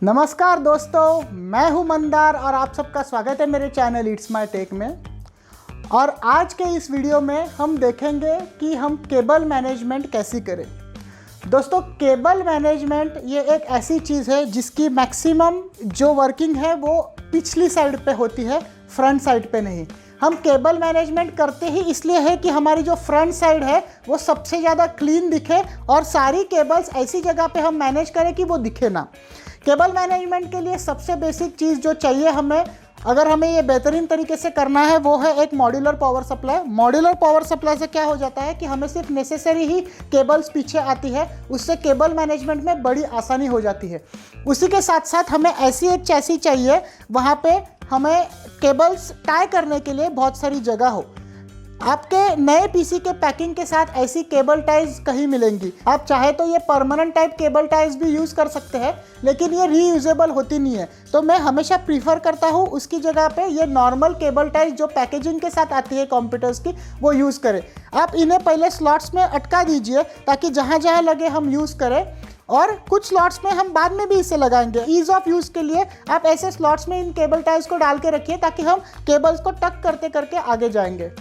नमस्कार दोस्तों, मैं हूं मंदार और आप सबका स्वागत है मेरे चैनल इट्स माय टेक में। और आज के इस वीडियो में हम देखेंगे कि हम केबल मैनेजमेंट कैसे करें। दोस्तों, केबल मैनेजमेंट ये एक ऐसी चीज़ है जिसकी मैक्सिमम जो वर्किंग है वो पिछली साइड पे होती है, फ्रंट साइड पे नहीं। हम केबल मैनेजमेंट करते ही इसलिए है कि हमारी जो फ्रंट साइड है वो सबसे ज़्यादा क्लीन दिखे और सारी केबल्स ऐसी जगह पे हम मैनेज करें कि वो दिखे ना। केबल मैनेजमेंट के लिए सबसे बेसिक चीज़ जो चाहिए हमें, अगर हमें ये बेहतरीन तरीके से करना है, वो है एक modular power supply. Modular power supply से क्या हो जाता है कि हमें सिर्फ नेसेसरी ही केबल्स पीछे आती है, उससे केबल मैनेजमेंट में बड़ी आसानी हो जाती है। उसी के साथ साथ हमें ऐसी एक चैसी चाहिए वहाँ पे हमें केबल्स टाई करने के लिए बहुत सारी जगह हो। आपके नए पीसी के पैकिंग के साथ ऐसी केबल टाइज कहीं मिलेंगी। आप चाहे तो ये परमानेंट टाइप केबल टाइज भी यूज़ कर सकते हैं, लेकिन ये रीयूजेबल होती नहीं है। तो मैं हमेशा प्रीफर करता हूँ उसकी जगह पे ये नॉर्मल केबल टाइज जो पैकेजिंग के साथ आती है कंप्यूटर्स की, वो यूज़ करें। आप इन्हें पहले स्लॉट्स में अटका दीजिए ताकि जहाँ जहाँ लगे हम यूज़ करें, और कुछ स्लॉट्स में हम बाद में भी इसे लगाएंगे। ईज़ ऑफ यूज़ के लिए आप ऐसे स्लॉट्स में इन केबल टाइज को डाल के रखिए ताकि हम केबल्स को टक करते करके आगे जाएंगे।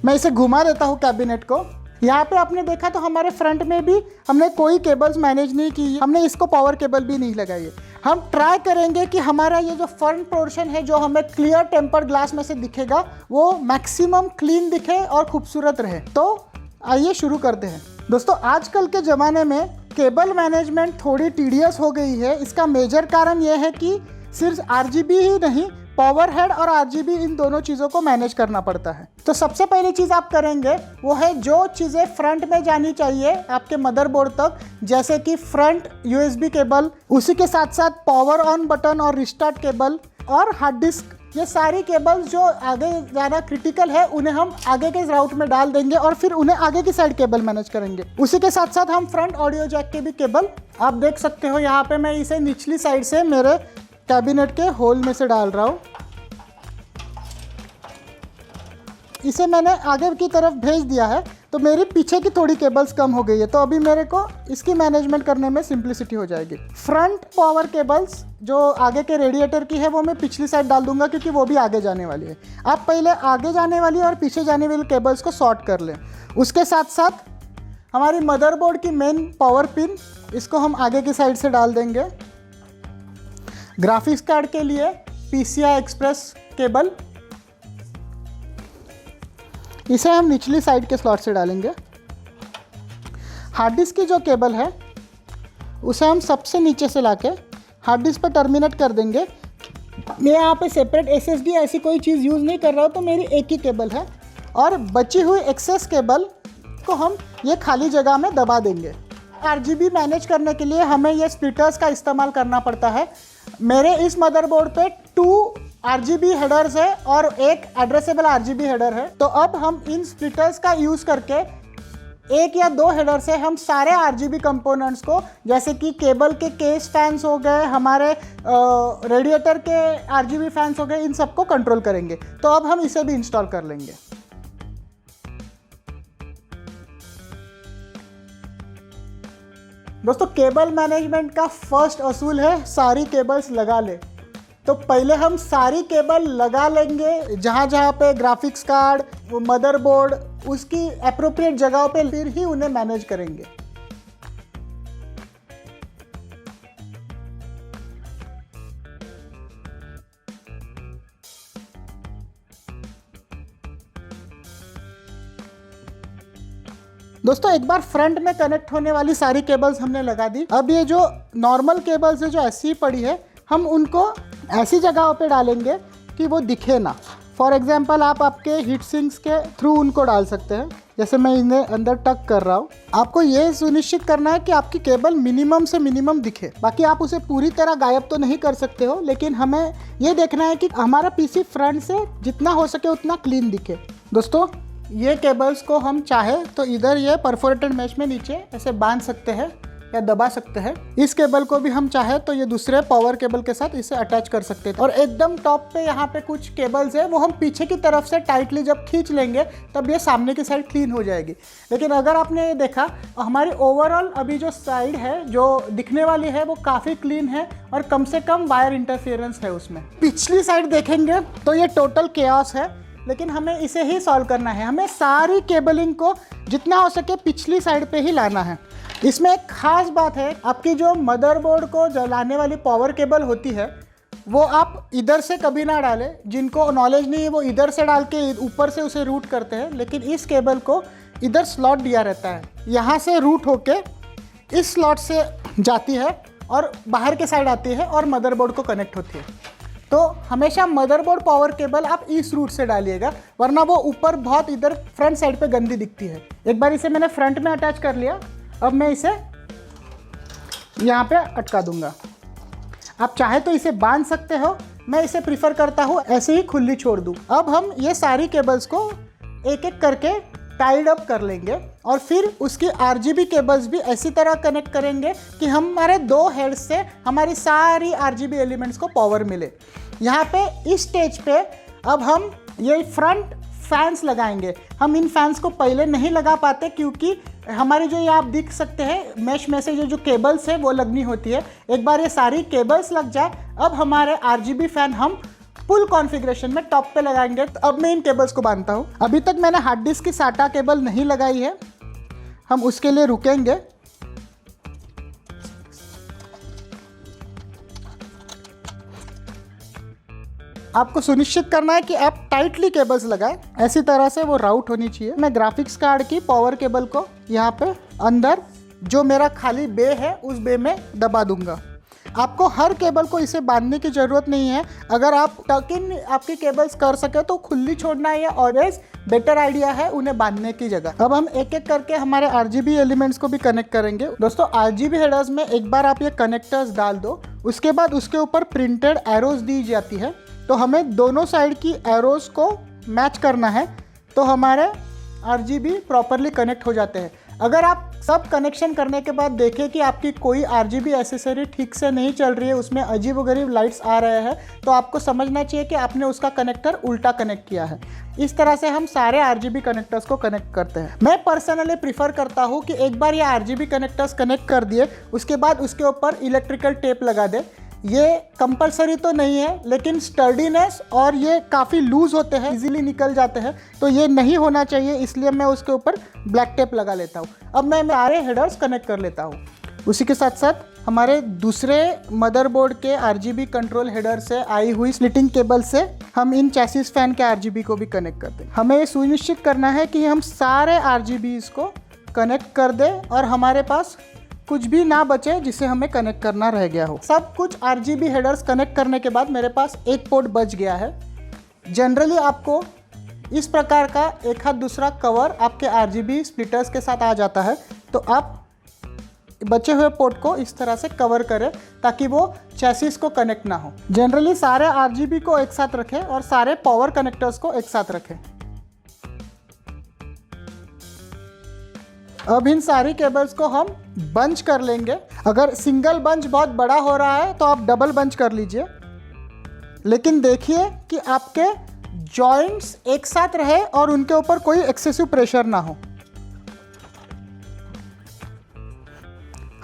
मैं इसे घुमा देता हूँ कैबिनेट को। यहाँ पे आपने देखा तो हमारे फ्रंट में भी हमने कोई केबल्स मैनेज नहीं की, हमने इसको पावर केबल भी नहीं लगाई है। हम ट्राई करेंगे कि हमारा ये जो फ्रंट पोर्शन है जो हमें क्लियर टेम्पर्ड ग्लास में से दिखेगा वो मैक्सिमम क्लीन दिखे और खूबसूरत रहे। तो आइए शुरू करते हैं। दोस्तों, आजकल के ज़माने में केबल मैनेजमेंट थोड़ी टीडियस हो गई है। इसका मेजर कारण यह है कि सिर्फ आरजीबी ही नहीं, पावर हेड और आरजीबी, इन दोनों चीज़ों को मैनेज करना पड़ता है। तो सबसे पहली चीज़ आप करेंगे वो है जो चीज़ें फ्रंट में जानी चाहिए आपके मदरबोर्ड तक, जैसे कि फ्रंट यूएसबी केबल, उसी के साथ साथ पावर ऑन बटन और रिस्टार्ट केबल और हार्ड डिस्क। ये सारी केबल्स जो आगे ज़्यादा क्रिटिकल है उन्हें हम आगे के राउट में डाल देंगे और फिर उन्हें आगे की साइड केबल मैनेज करेंगे। उसी के साथ साथ हम फ्रंट ऑडियो जैक के भी केबल, आप देख सकते हो यहाँ पे मैं इसे निचली साइड से मेरे कैबिनेट के होल में से डाल रहा हूँ। इसे मैंने आगे की तरफ भेज दिया है तो मेरी पीछे की थोड़ी केबल्स कम हो गई है, तो अभी मेरे को इसकी मैनेजमेंट करने में सिंप्लिसिटी हो जाएगी। फ्रंट पावर केबल्स जो आगे के रेडिएटर की है वो मैं पिछली साइड डाल दूंगा क्योंकि वो भी आगे जाने वाली है। आप पहले आगे जाने वाली और पीछे जाने वाली केबल्स को सॉर्ट कर लें। उसके साथ साथ हमारी मदरबोर्ड की मेन पावर पिन, इसको हम आगे की साइड से डाल देंगे। ग्राफिक्स कार्ड के लिए PCI एक्सप्रेस केबल, इसे हम निचली साइड के स्लॉट से डालेंगे। हार्ड डिस्क की जो केबल है उसे हम सबसे नीचे से लाके हार्ड डिस्क पर टर्मिनेट कर देंगे। मैं यहाँ पे सेपरेट SSD ऐसी कोई चीज़ यूज़ नहीं कर रहा हूँ, तो मेरी एक ही केबल है। और बची हुई एक्सेस केबल को हम ये खाली जगह में दबा देंगे। RGB मैनेज करने के लिए हमें ये स्प्लिटर्स का इस्तेमाल करना पड़ता है। मेरे इस मदरबोर्ड पे 2 RGB हेडर्स है और एक एड्रेसेबल RGB हेडर है। तो अब हम इन स्प्लिटर्स का यूज़ करके 1 या 2 हेडर से हम सारे RGB कंपोनेंट्स को, जैसे कि केबल के केस फैंस हो गए, हमारे रेडिएटर के RGB फैंस हो गए, इन सबको कंट्रोल करेंगे। तो अब हम इसे भी इंस्टॉल कर लेंगे। दोस्तों, केबल मैनेजमेंट का फर्स्ट असूल है सारी केबल्स लगा ले। तो पहले हम सारी केबल लगा लेंगे जहाँ जहाँ पे ग्राफिक्स कार्ड, मदरबोर्ड, उसकी एप्रोप्रिएट जगहों पे, फिर ही उन्हें मैनेज करेंगे। दोस्तों, एक बार फ्रंट में कनेक्ट होने वाली सारी केबल्स हमने लगा दी। अब ये जो नॉर्मल केबल्स है जो ऐसी पड़ी है, हम उनको ऐसी जगहों पे डालेंगे कि वो दिखे ना। फॉर एग्जांपल आप आपके हीट सिंक्स के थ्रू उनको डाल सकते हैं, जैसे मैं इन्हें अंदर टक कर रहा हूँ। आपको ये सुनिश्चित करना है कि आपकी केबल मिनिमम से मिनिमम दिखे। बाकी आप उसे पूरी तरह गायब तो नहीं कर सकते हो, लेकिन हमें ये देखना है कि हमारा पीसी फ्रंट से जितना हो सके उतना क्लीन दिखे। दोस्तों, ये केबल्स को हम चाहे तो इधर ये परफोरेटेड मैश में नीचे ऐसे बांध सकते हैं या दबा सकते हैं। इस केबल को भी हम चाहे तो ये दूसरे पावर केबल के साथ इसे अटैच कर सकते हैं। और एकदम टॉप पे यहाँ पे कुछ केबल्स है, वो हम पीछे की तरफ से टाइटली जब खींच लेंगे तब ये सामने की साइड क्लीन हो जाएगी। लेकिन अगर आपने ये देखा, हमारी ओवरऑल अभी जो साइड है जो दिखने वाली है वो काफ़ी क्लीन है और कम से कम वायर इंटरफेरेंस है उसमें। पिछली साइड देखेंगे तो ये टोटल केओस है, लेकिन हमें इसे ही सॉल्व करना है। हमें सारी केबलिंग को जितना हो सके पिछली साइड पे ही लाना है। इसमें एक खास बात है, आपकी जो मदरबोर्ड को जलाने वाली पावर केबल होती है वो आप इधर से कभी ना डालें। जिनको नॉलेज नहीं है वो इधर से डाल के ऊपर से उसे रूट करते हैं, लेकिन इस केबल को इधर स्लॉट दिया रहता है, यहाँ से रूट होके इस स्लॉट से जाती है और बाहर के साइड आती है और मदरबोर्ड को कनेक्ट होती है। तो हमेशा मदरबोर्ड पावर केबल आप इस रूट से डालिएगा, वरना वो ऊपर बहुत इधर फ्रंट साइड पे गंदी दिखती है। एक बार इसे मैंने फ्रंट में अटैच कर लिया, अब मैं इसे यहाँ पे अटका दूंगा। आप चाहे तो इसे बांध सकते हो, मैं इसे प्रीफर करता हूँ ऐसे ही खुली छोड़ दूँ। अब हम ये सारी केबल्स को एक एक करके टाइड अप कर लेंगे और फिर उसकी RGB केबल्स भी ऐसी तरह कनेक्ट करेंगे कि हमारे 2 हेड्स से हमारी सारी RGB एलिमेंट्स को पावर मिले। यहाँ पे इस स्टेज पे अब हम ये फ्रंट फैंस लगाएंगे। हम इन फैंस को पहले नहीं लगा पाते क्योंकि हमारी जो ये आप देख सकते हैं मैश में से जो केबल्स है वो लगनी होती है। एक बार ये सारी केबल्स लग जाए, अब हमारे RGB फैन हम फुल कॉन्फ़िगरेशन में टॉप पे लगाएंगे। तो अब मैं इन केबल्स को बांधता हूँ। अभी तक मैंने हार्ड डिस्क की SATA केबल नहीं लगाई है, हम उसके लिए रुकेंगे। आपको सुनिश्चित करना है कि आप टाइटली केबल्स लगाएं, ऐसी तरह से वो राउट होनी चाहिए। मैं ग्राफिक्स कार्ड की पावर केबल को यहाँ पे अंदर जो मेरा खाली बे है उस बे में दबा दूंगा। आपको हर केबल को इसे बांधने की ज़रूरत नहीं है। अगर आप टक इन आपकी केबल्स कर सके तो खुली छोड़ना ये ऑलवेज बेटर आइडिया है उन्हें बांधने की जगह। अब हम एक एक करके हमारे RGB एलिमेंट्स को भी कनेक्ट करेंगे। दोस्तों RGB हेडर्स में एक बार आप ये कनेक्टर्स डाल दो, उसके बाद उसके ऊपर प्रिंटेड एरोज दी जाती है। तो हमें दोनों साइड की एरोज को मैच करना है तो हमारे RGB प्रॉपरली कनेक्ट हो जाते हैं। अगर आप सब कनेक्शन करने के बाद देखें कि आपकी कोई RGB एसेसरी ठीक से नहीं चल रही है, उसमें अजीबोगरीब लाइट्स आ रहे हैं, तो आपको समझना चाहिए कि आपने उसका कनेक्टर उल्टा कनेक्ट किया है। इस तरह से हम सारे RGB कनेक्टर्स को कनेक्ट करते हैं। मैं पर्सनली प्रीफर करता हूँ कि एक बार ये RGB कनेक्टर्स कनेक्ट कर दिए उसके बाद उसके ऊपर इलेक्ट्रिकल टेप लगा दे। ये कंपलसरी तो नहीं है, लेकिन स्टर्डीनेस और ये काफ़ी लूज़ होते हैं, इजीली निकल जाते हैं, तो ये नहीं होना चाहिए, इसलिए मैं उसके ऊपर ब्लैक टेप लगा लेता हूँ। अब मैं सारे हेडर्स कनेक्ट कर लेता हूँ। उसी के साथ साथ हमारे दूसरे मदरबोर्ड के RGB कंट्रोल हेडर से आई हुई स्प्लिटिंग केबल से हम इन चैसिस फैन के RGB को भी कनेक्ट कर दें। हमें ये सुनिश्चित करना है कि हम सारे RGBs को कनेक्ट कर दें और हमारे पास कुछ भी ना बचे जिसे हमें कनेक्ट करना रह गया हो। सब कुछ RGB हेडर्स कनेक्ट करने के बाद मेरे पास एक पोर्ट बच गया है। जनरली आपको इस प्रकार का एक हाथ दूसरा कवर आपके RGB स्प्लिटर्स के साथ आ जाता है, तो आप बचे हुए पोर्ट को इस तरह से कवर करें ताकि वो चैसिस को कनेक्ट ना हो। जनरली सारे RGB को एक साथ रखें और सारे पावर कनेक्टर्स को एक साथ रखें। अब इन सारी केबल्स को हम बंच कर लेंगे। अगर सिंगल बंच बहुत बड़ा हो रहा है तो आप डबल बंच कर लीजिए, लेकिन देखिए कि आपके जॉइंट्स एक साथ रहे और उनके ऊपर कोई एक्सेसिव प्रेशर ना हो।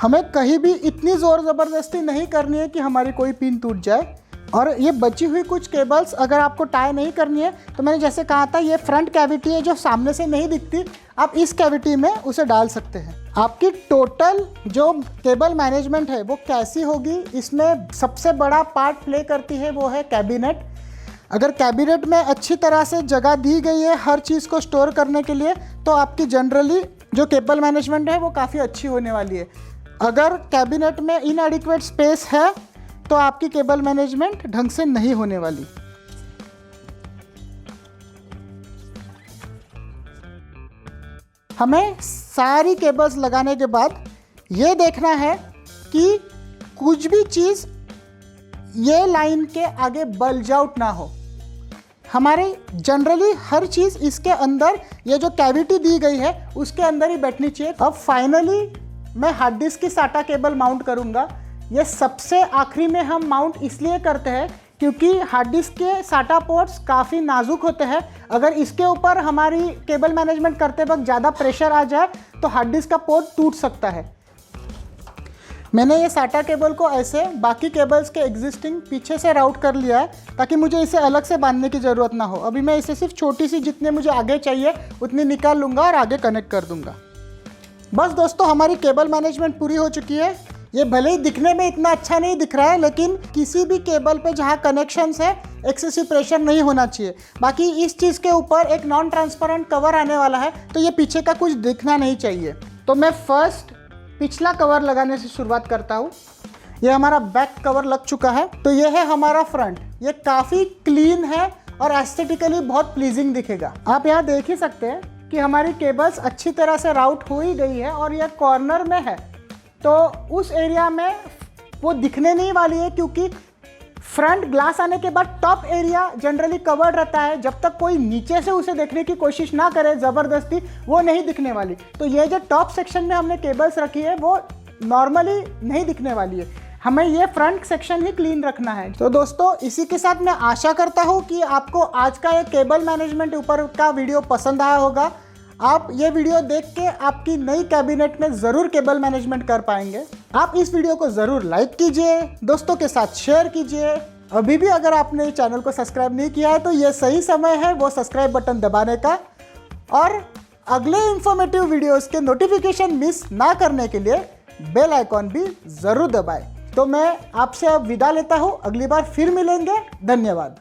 हमें कहीं भी इतनी ज़ोर ज़बरदस्ती नहीं करनी है कि हमारी कोई पिन टूट जाए। और ये बची हुई कुछ केबल्स अगर आपको टाई नहीं करनी है तो मैंने जैसे कहा था, ये फ्रंट कैविटी है जो सामने से नहीं दिखती, आप इस कैविटी में उसे डाल सकते हैं। आपकी टोटल जो केबल मैनेजमेंट है वो कैसी होगी, इसमें सबसे बड़ा पार्ट प्ले करती है वो है कैबिनेट। अगर कैबिनेट में अच्छी तरह से जगह दी गई है हर चीज़ को स्टोर करने के लिए, तो आपकी जनरली जो केबल मैनेजमेंट है वो काफ़ी अच्छी होने वाली है। अगर कैबिनेट में इनएडिक्वेट स्पेस है तो आपकी केबल मैनेजमेंट ढंग से नहीं होने वाली। हमें सारी केबल्स लगाने के बाद ये देखना है कि कुछ भी चीज़ ये लाइन के आगे बल्ज आउट ना हो। हमारे जनरली हर चीज़ इसके अंदर, ये जो कैविटी दी गई है उसके अंदर ही बैठनी चाहिए। अब फाइनली मैं हार्ड डिस्क की साटा केबल माउंट करूँगा। ये सबसे आखिरी में हम माउंट इसलिए करते हैं क्योंकि हार्ड डिस्क के साटा पोर्ट्स काफ़ी नाजुक होते हैं। अगर इसके ऊपर हमारी केबल मैनेजमेंट करते वक्त ज़्यादा प्रेशर आ जाए तो हार्ड डिस्क का पोर्ट टूट सकता है। मैंने ये साटा केबल को ऐसे बाकी केबल्स के एग्जिस्टिंग पीछे से राउट कर लिया है ताकि मुझे इसे अलग से बांधने की ज़रूरत ना हो। अभी मैं इसे सिर्फ छोटी सी जितने मुझे आगे चाहिए उतनी निकाल लूँगा और आगे कनेक्ट कर दूँगा। बस दोस्तों, हमारी केबल मैनेजमेंट पूरी हो चुकी है। ये भले ही दिखने में इतना अच्छा नहीं दिख रहा है, लेकिन किसी भी केबल पे जहाँ कनेक्शंस है एक्सेसिव प्रेशर नहीं होना चाहिए। बाकी इस चीज़ के ऊपर एक नॉन ट्रांसपेरेंट कवर आने वाला है, तो ये पीछे का कुछ दिखना नहीं चाहिए। तो मैं फर्स्ट पिछला कवर लगाने से शुरुआत करता हूँ। ये हमारा बैक कवर लग चुका है, तो ये है हमारा फ्रंट। ये काफ़ी क्लीन है और एस्थेटिकली बहुत प्लीजिंग दिखेगा। आप यहाँ देख ही सकते हैं कि हमारी केबल्स अच्छी तरह से राउट हो ही गई है और यह कॉर्नर में है, तो उस एरिया में वो दिखने नहीं वाली है क्योंकि फ्रंट ग्लास आने के बाद टॉप एरिया जनरली कवर्ड रहता है। जब तक कोई नीचे से उसे देखने की कोशिश ना करे ज़बरदस्ती, वो नहीं दिखने वाली। तो ये जो टॉप सेक्शन में हमने केबल्स रखी है वो नॉर्मली नहीं दिखने वाली है। हमें ये फ्रंट सेक्शन ही क्लीन रखना है। तो दोस्तों, इसी के साथ मैं आशा करता हूँ कि आपको आज का ये केबल मैनेजमेंट ऊपर का वीडियो पसंद आया होगा। आप ये वीडियो देख के आपकी नई कैबिनेट में ज़रूर केबल मैनेजमेंट कर पाएंगे। आप इस वीडियो को ज़रूर लाइक कीजिए, दोस्तों के साथ शेयर कीजिए। अभी भी अगर आपने चैनल को सब्सक्राइब नहीं किया है तो ये सही समय है वो सब्सक्राइब बटन दबाने का, और अगले इंफॉर्मेटिव वीडियोस के नोटिफिकेशन मिस ना करने के लिए बेल आइकॉन भी ज़रूर दबाएं। तो मैं आपसे अब विदा लेता हूँ, अगली बार फिर मिलेंगे। धन्यवाद।